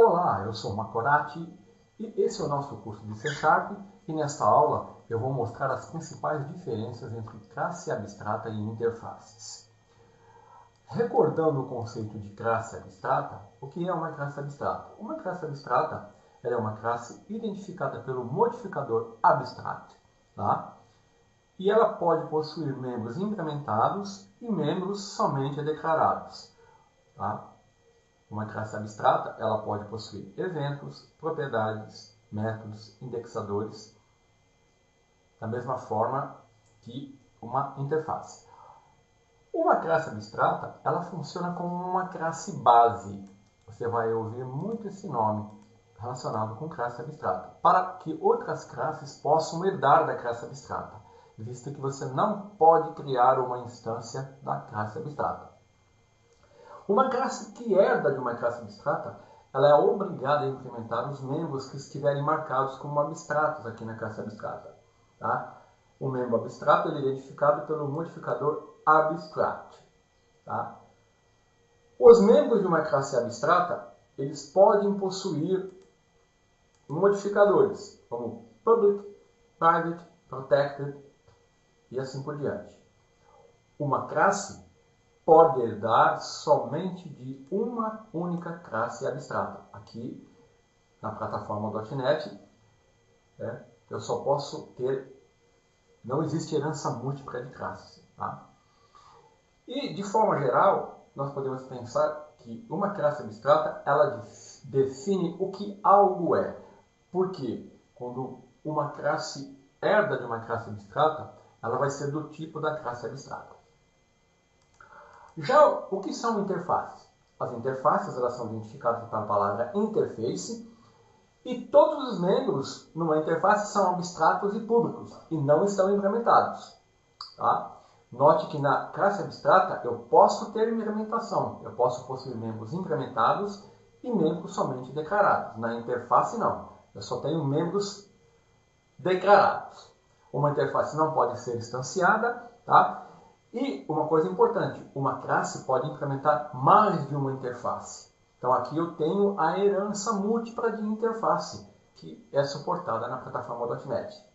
Olá, eu sou Macorati e esse é o nosso curso de C# e nesta aula eu vou mostrar as principais diferenças entre classe abstrata e interfaces. Recordando o conceito de classe abstrata, o que é uma classe abstrata? Uma classe abstrata ela é uma classe identificada pelo modificador abstract, tá? E ela pode possuir membros incrementados e membros somente declarados, tá? Uma classe abstrata ela pode possuir eventos, propriedades, métodos, indexadores, da mesma forma que uma interface. Uma classe abstrata ela funciona como uma classe base. Você vai ouvir muito esse nome relacionado com classe abstrata, para que outras classes possam herdar da classe abstrata, visto que você não pode criar uma instância da classe abstrata. Uma classe que herda de uma classe abstrata, ela é obrigada a implementar os membros que estiverem marcados como abstratos aqui na classe abstrata. Tá? O membro abstrato ele é identificado pelo modificador abstract. Tá? Os membros de uma classe abstrata, eles podem possuir modificadores, como public, private, protected e assim por diante. Uma classe pode herdar somente de uma única classe abstrata. Aqui, na plataforma .NET, eu só posso ter... Não existe herança múltipla de classes. Tá? E, de forma geral, nós podemos pensar que uma classe abstrata, ela define o que algo é. Porque quando uma classe herda de uma classe abstrata, ela vai ser do tipo da classe abstrata. Já o que são interfaces? As interfaces elas são identificadas pela palavra interface e todos os membros numa interface são abstratos e públicos e não estão implementados. Tá? Note que na classe abstrata eu posso ter implementação, eu posso possuir membros implementados e membros somente declarados. Na interface não, eu só tenho membros declarados. Uma interface não pode ser instanciada, tá? E uma coisa importante, uma classe pode implementar mais de uma interface. Então aqui eu tenho a herança múltipla de interface, que é suportada na plataforma .NET.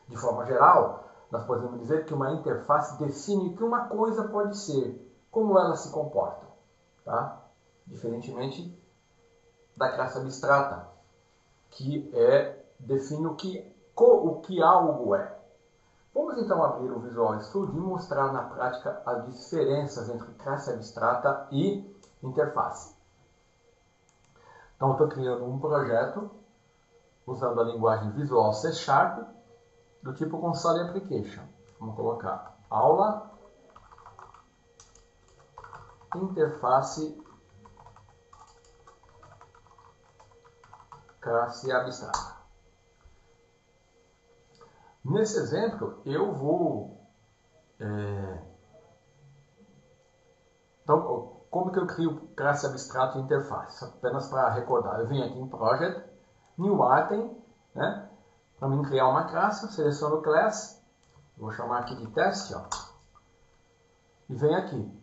De forma geral, nós podemos dizer que uma interface define o que uma coisa pode ser, como ela se comporta. Tá? Diferentemente da classe abstrata, que define o que algo é. Vamos então abrir o Visual Studio e mostrar na prática as diferenças entre classe abstrata e interface. Então, eu estou criando um projeto usando a linguagem Visual C# do tipo Console Application. Vamos colocar aula, interface, classe abstrata. Nesse exemplo, eu vou... Então, como que eu crio classe abstrata e interface? Apenas para recordar, eu venho aqui em Project, New Item, né? Para mim criar uma classe, eu seleciono Class, vou chamar aqui de Teste, ó, e venho aqui.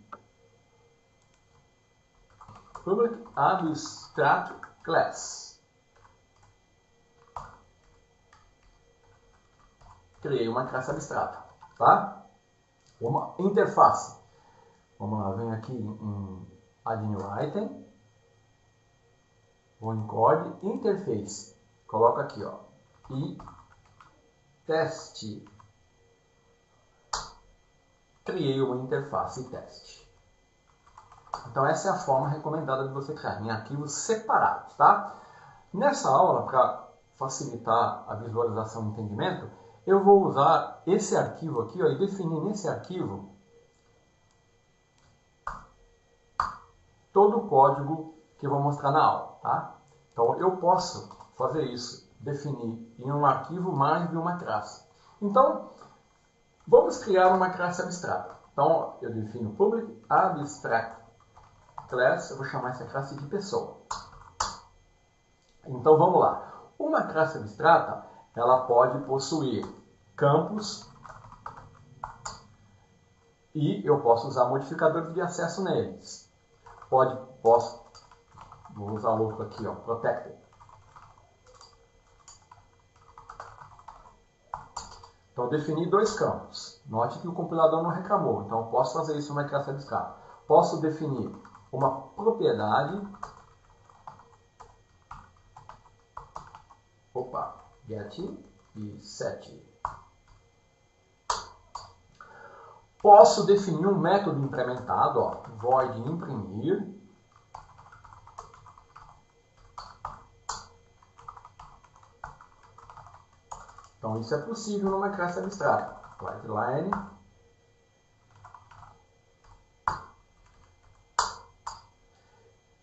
Public Abstract Class. Criei uma classe abstrata, tá? Uma interface. Vamos lá, venho aqui em Add New Item, vou em Code, Interface, coloco aqui, ó, e teste. Criei uma interface e teste. Então essa é a forma recomendada de você criar em arquivos separados, tá? Nessa aula, para facilitar a visualização e entendimento, eu vou usar esse arquivo aqui, ó, e definir nesse arquivo todo o código que eu vou mostrar na aula. Tá? Então, eu posso fazer isso, definir em um arquivo mais de uma classe. Então, vamos criar uma classe abstrata. Então, eu defino public abstract class, eu vou chamar essa classe de pessoa. Então, vamos lá. Uma classe abstrata, ela pode possuir campos e eu posso usar modificadores de acesso neles. Posso Vou usar outro aqui, ó, protected. Então, eu defini dois campos. Note que o compilador não reclamou, então eu posso fazer isso numa classe abstrata. Posso definir uma propriedade. Get e set. Posso definir um método implementado, ó, void imprimir. Então, isso é possível numa classe abstrata. WriteLine.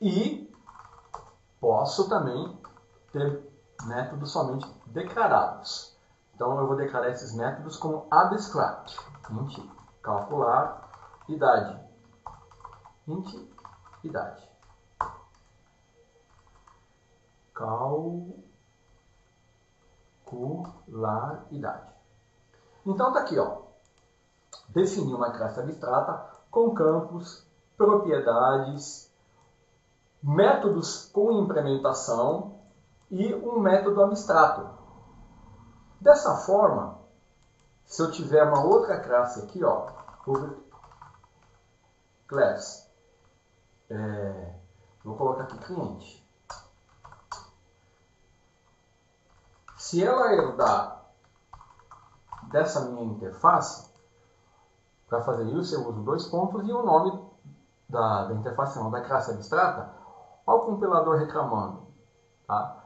E posso também ter métodos somente declarados. Então, eu vou declarar esses métodos como abstract. Int calcular idade. Int idade. Calcular idade. Então, tá aqui, ó. Defini uma classe abstrata com campos, propriedades, métodos com implementação e um método abstrato. Dessa forma, se eu tiver uma outra classe aqui, ó, public class, vou colocar aqui cliente. Se ela herdar dessa minha interface, para fazer isso eu uso dois pontos e o nome da interface, não, da classe abstrata. Olha o compilador reclamando. Tá?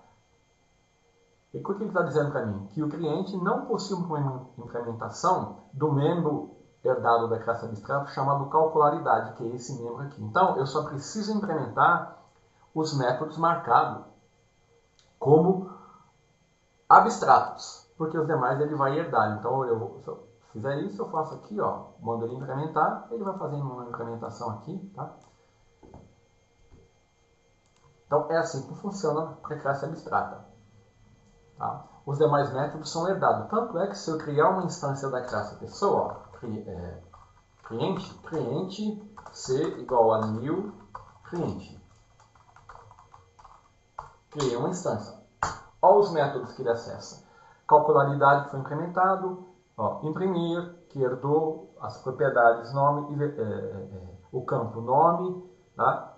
E o que ele está dizendo para mim? Que o cliente não possui uma implementação do membro herdado da classe abstrata chamado calcularidade, que é esse membro aqui. Então, eu só preciso implementar os métodos marcados como abstratos, porque os demais ele vai herdar. Então, se eu fizer isso, eu faço aqui, ó, mando ele implementar, ele vai fazendo uma implementação aqui, tá? Então, é assim que funciona a classe abstrata. Tá? Os demais métodos são herdados. Tanto é que se eu criar uma instância da classe pessoa, cliente C igual a new cliente. Criei uma instância. Olha os métodos que ele acessa. Calcularidade que foi incrementado, ó, imprimir, que herdou as propriedades nome, o campo nome, tá?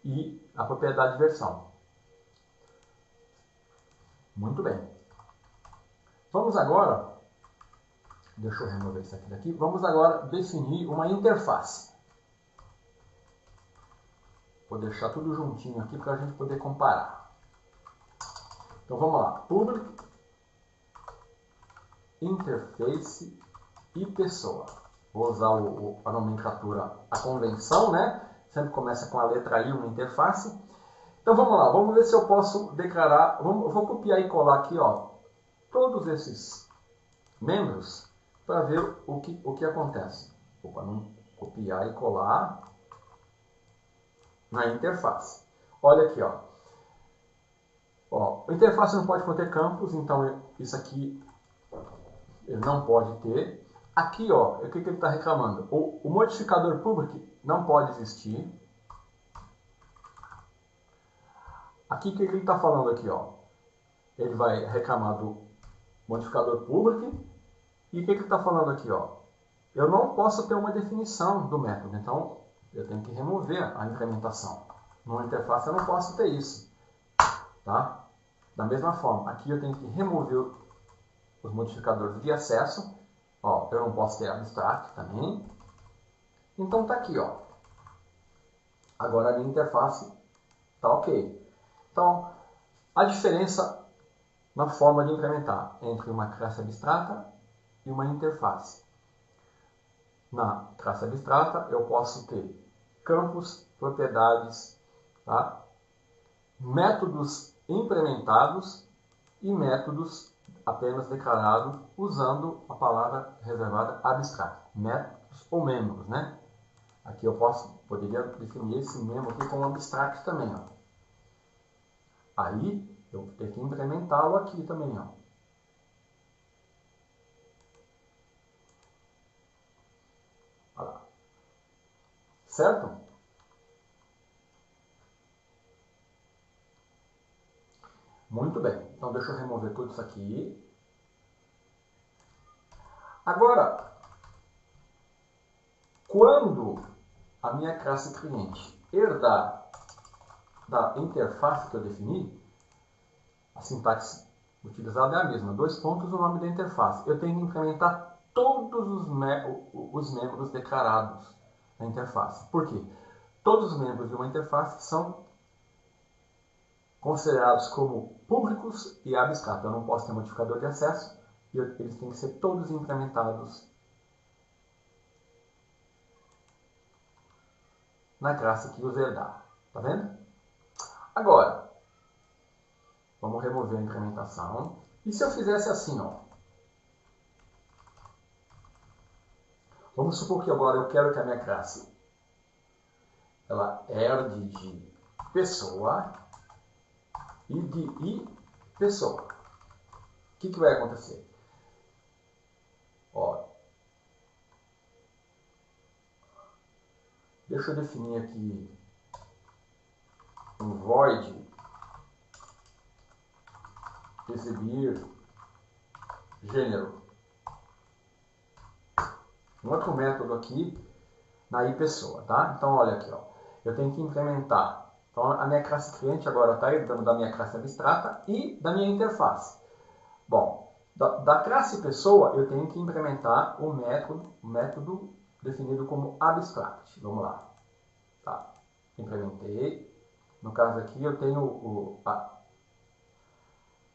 E a propriedade versão. Muito bem. Vamos agora, deixa eu remover isso aqui daqui, vamos agora definir uma interface. Vou deixar tudo juntinho aqui para a gente poder comparar. Então vamos lá, public, interface e pessoa. Vou usar a nomenclatura, a convenção, né? Sempre começa com a letra I, uma interface. Então vamos lá, vamos ver se eu posso declarar, vou copiar e colar aqui, ó, todos esses membros para ver o que acontece. Opa, não copiar e colar na interface. Olha aqui, ó. A interface não pode conter campos, então isso aqui ele não pode ter. Aqui, ó, o que ele está reclamando? O modificador public não pode existir. Aqui, o que ele está falando aqui, ó? Ele vai reclamar do modificador public. E o que ele está falando aqui, ó? Eu não posso ter uma definição do método, então eu tenho que remover a implementação. Numa interface eu não posso ter isso. Tá? Da mesma forma, aqui eu tenho que remover os modificadores de acesso. Ó, eu não posso ter abstract também. Então tá aqui, ó. Agora a minha interface tá ok. Então, a diferença na forma de implementar entre uma classe abstrata e uma interface. Na classe abstrata eu posso ter campos, propriedades, tá? Métodos implementados e métodos apenas declarados usando a palavra reservada abstract. Métodos ou membros, né? Aqui eu poderia definir esse membro aqui como abstract também, ó. Aí eu vou ter que implementá-lo aqui também, ó. Olha lá. Certo? Muito bem. Então, deixa eu remover tudo isso aqui. Agora, quando a minha classe cliente herdar da interface que eu defini, a sintaxe utilizada é a mesma, 2 pontos, o nome da interface. Eu tenho que implementar todos os membros declarados na interface. Por quê? Todos os membros de uma interface são considerados como públicos e abstratos. Eu não posso ter modificador de acesso e eles têm que ser todos implementados na classe que os herdar. Tá vendo? Agora, vamos remover a incrementação. E se eu fizesse assim, ó? Vamos supor que agora eu quero que a minha classe ela herde de pessoa e de pessoa. O que vai acontecer? Ó, deixa eu definir aqui um void exibir gênero. Um outro método aqui na iPessoa, tá? Então, olha aqui, ó. Eu tenho que implementar. Então, a minha classe cliente agora está herdando da minha classe abstrata e da minha interface. Bom, da classe pessoa, eu tenho que implementar o método definido como abstract. Vamos lá. Tá. Implementei. No caso aqui, eu tenho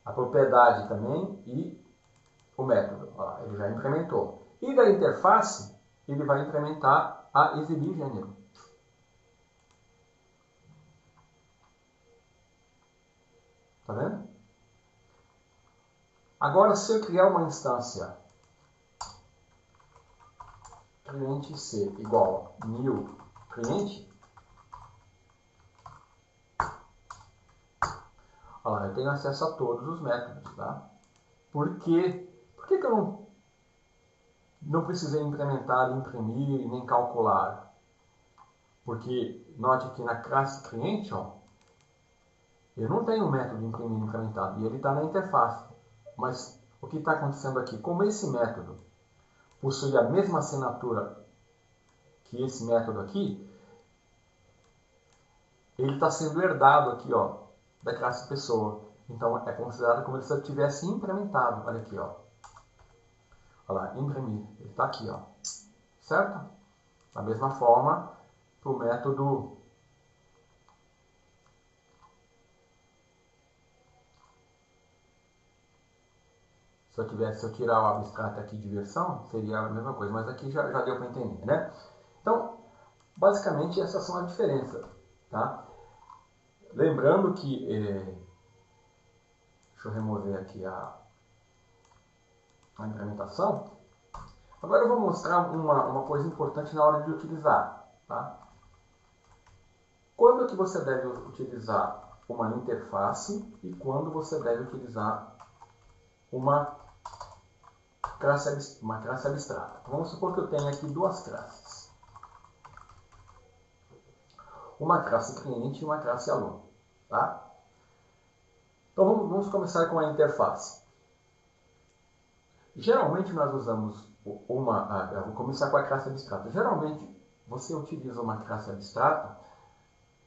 a propriedade também e o método. Ó, ele já implementou. E da interface, ele vai implementar a exibir gênero. Tá vendo? Agora, se eu criar uma instância cliente C igual a new cliente, olha lá, eu tenho acesso a todos os métodos, tá? Por que que eu não precisei implementar, imprimir, nem calcular? Porque, note que na classe cliente, ó, eu não tenho o método imprimir implementado, e ele está na interface. Mas o que está acontecendo aqui? Como esse método possui a mesma assinatura que esse método aqui, ele está sendo herdado aqui, ó, da classe pessoa. Então, é considerado como se ele tivesse implementado. Olha aqui, ó. Olha lá, imprimir. Ele está aqui, ó. Certo? Da mesma forma, para o método se eu tirar o abstrato aqui de versão, seria a mesma coisa. Mas aqui já deu para entender, né? Então, basicamente, essas são as diferenças. Tá? Lembrando que... deixa eu remover aqui a implementação. Agora eu vou mostrar uma coisa importante na hora de utilizar. Tá? Quando que você deve utilizar uma interface e quando você deve utilizar uma classe abstrata. Vamos supor que eu tenho aqui duas classes. Uma classe cliente e uma classe aluno. Tá? Então vamos começar com a interface. Geralmente nós usamos eu vou começar com a classe abstrata. Geralmente você utiliza uma classe abstrata,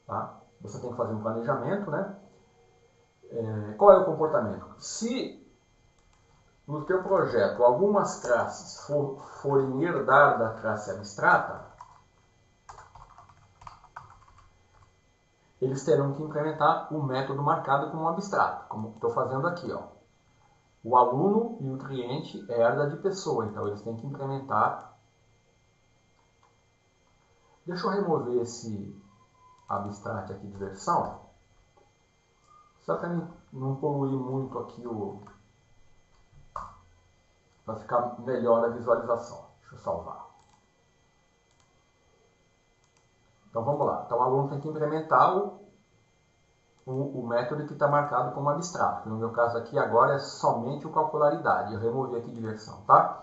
tá? Você tem que fazer um planejamento, né? Qual é o comportamento? Se no teu projeto algumas classes forem herdar da classe abstrata, eles terão que implementar o método marcado como abstrato, como estou fazendo aqui, ó. O aluno e o cliente herda de pessoa, então eles têm que implementar. Deixa eu remover esse abstract aqui de versão, só para não poluir muito aqui para ficar melhor a visualização. Deixa eu salvar. Então vamos lá. Então o aluno tem que implementar o método que está marcado como abstrato. No meu caso aqui agora é somente o calcularidade. Eu removi aqui de versão, tá?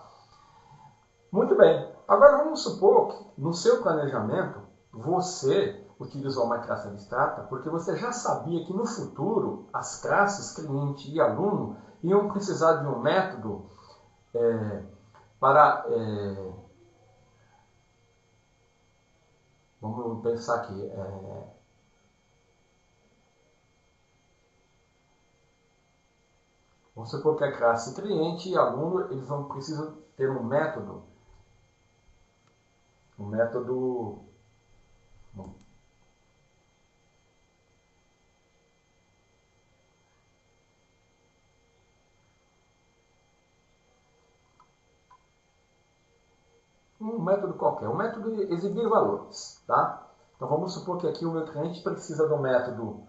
Muito bem. Agora vamos supor que no seu planejamento você utilizou uma classe abstrata? Porque você já sabia que no futuro as classes cliente e aluno iam precisar de um método para... vamos pensar aqui. Vamos supor que a classe cliente e aluno eles vão precisar ter um método um método qualquer, um método de exibir valores, tá? Então vamos supor que aqui o meu cliente precisa do método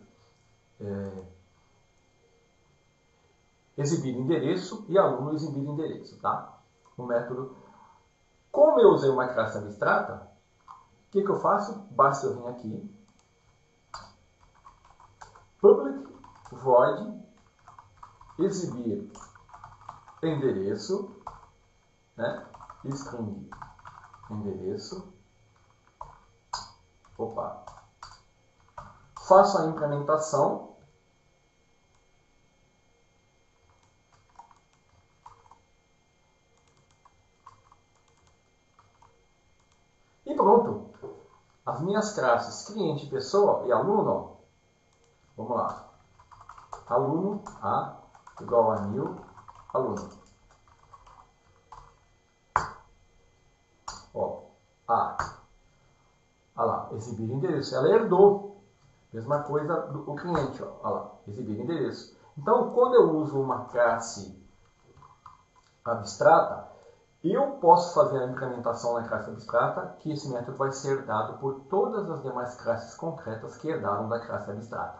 exibir endereço e aluno exibir endereço, tá? O método. Como eu usei uma classe abstrata, o que eu faço? Basta eu vir aqui, public void exibir endereço, né? String endereço. Opa. Faço a implementação. E pronto. As minhas classes cliente, pessoa e aluno, ó, vamos lá. Aluno A igual a new aluno. Ó, A. Olha lá, exibir endereço. Ela herdou. Mesma coisa do cliente, ó. Olha lá, exibir endereço. Então, quando eu uso uma classe abstrata, eu posso fazer a implementação na classe abstrata, que esse método vai ser herdado por todas as demais classes concretas que herdaram da classe abstrata.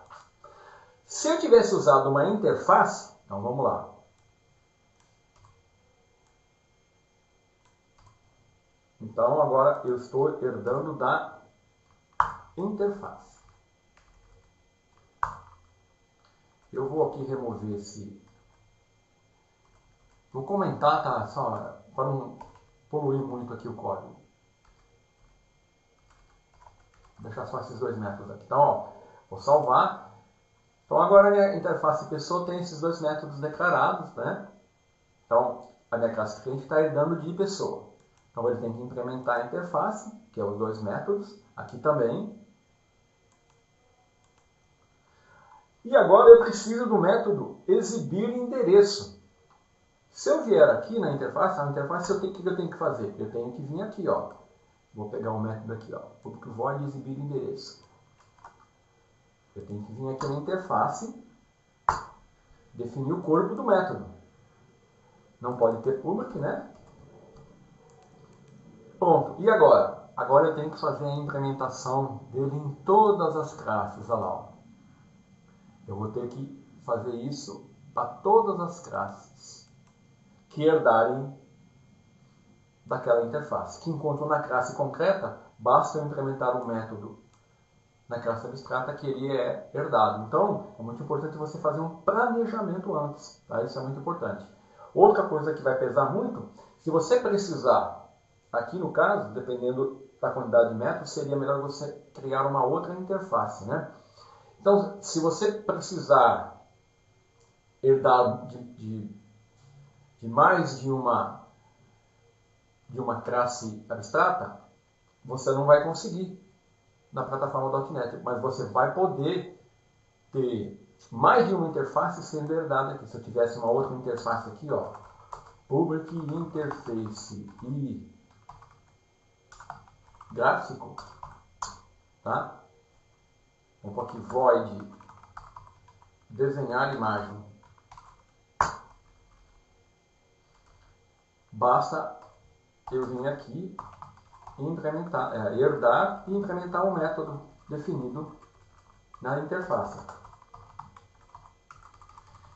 Se eu tivesse usado uma interface, então vamos lá. Então agora eu estou herdando da interface. Eu vou aqui remover esse... Vou comentar, tá? Só para não poluir muito aqui o código. Vou deixar só esses dois métodos aqui. Então, ó, vou salvar. Então agora a minha interface pessoa tem esses dois métodos declarados, né? Então a minha classe cliente está herdando de pessoa. Então ele tem que implementar a interface, que é os dois métodos, aqui também. E agora eu preciso do método exibir endereço. Se eu vier aqui na interface, o que eu tenho que fazer? Eu tenho que vir aqui, ó. Vou pegar o método aqui, ó. Public void exibir endereço. Eu tenho que vir aqui na interface, definir o corpo do método. Não pode ter public, né? Pronto. E agora? Agora eu tenho que fazer a implementação dele em todas as classes. Olha lá, ó. Eu vou ter que fazer isso para todas as classes que herdarem daquela interface. Que enquanto na classe concreta, basta eu implementar um método na classe abstrata que ele é herdado. Então, é muito importante você fazer um planejamento antes. Tá? Isso é muito importante. Outra coisa que vai pesar muito, se você precisar, aqui no caso, dependendo da quantidade de métodos, seria melhor você criar uma outra interface, né? Então, se você precisar herdar de mais de uma classe abstrata, você não vai conseguir na plataforma .NET, mas você vai poder ter mais de uma interface sendo herdada aqui. Se eu tivesse uma outra interface aqui, ó, public interface e gráfico, tá? Vamos pôr aqui void desenhar imagem. Basta eu vir aqui e implementar, herdar e implementar um método definido na interface.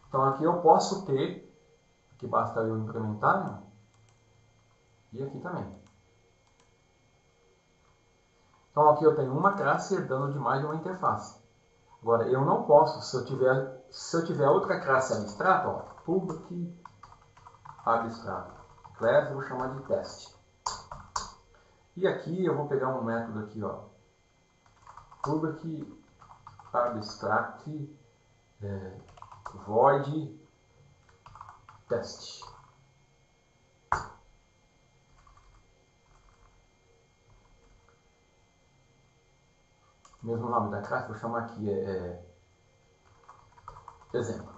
Então aqui eu posso ter, que basta eu implementar, né? E aqui também. Então aqui eu tenho uma classe herdando de mais de uma interface. Agora eu não posso, se eu tiver outra classe abstrata, ó, public abstrato, class, eu vou chamar de teste. E aqui eu vou pegar um método aqui, ó, Public Abstract Void Test. Mesmo nome da classe, vou chamar aqui exemplo.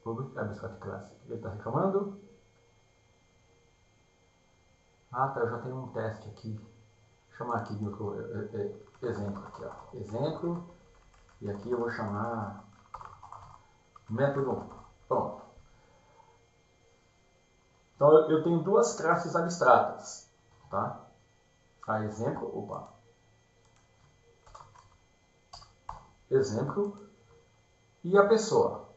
Public Abstract Class. Ele está reclamando. Ah, tá, eu já tenho um teste aqui. Vou chamar aqui exemplo aqui, ó. Exemplo. E aqui eu vou chamar método 1. Pronto. Então eu tenho duas classes abstratas, tá? A exemplo, exemplo e a pessoa.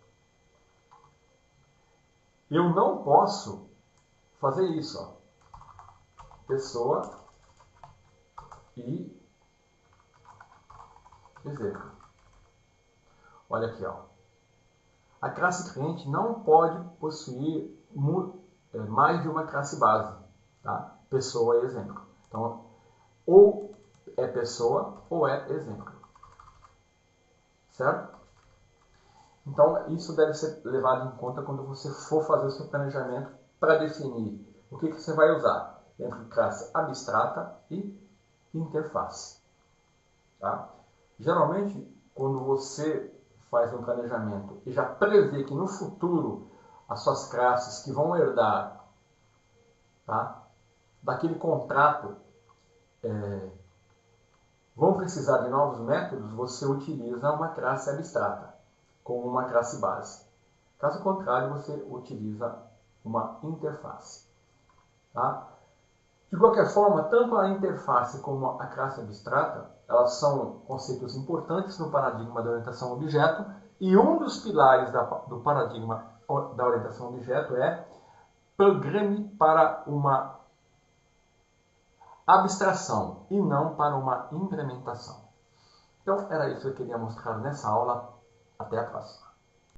Eu não posso fazer isso, ó. Pessoa e exemplo. Olha aqui, ó. A classe cliente não pode possuir mais de uma classe base, tá? Pessoa e exemplo. Então, ou é pessoa ou é exemplo. Certo? Então, isso deve ser levado em conta quando você for fazer o seu planejamento para definir o que você vai usar entre classe abstrata e interface. Tá? Geralmente, quando você faz um planejamento e já prevê que no futuro as suas classes que vão herdar, tá, daquele contrato vão precisar de novos métodos, você utiliza uma classe abstrata como uma classe base. Caso contrário, você utiliza uma interface. Tá? De qualquer forma, tanto a interface como a classe abstrata, elas são conceitos importantes no paradigma da orientação a objeto, e um dos pilares do paradigma da orientação a objeto é programe para uma abstração e não para uma implementação. Então, era isso que eu queria mostrar nessa aula. Até a próxima.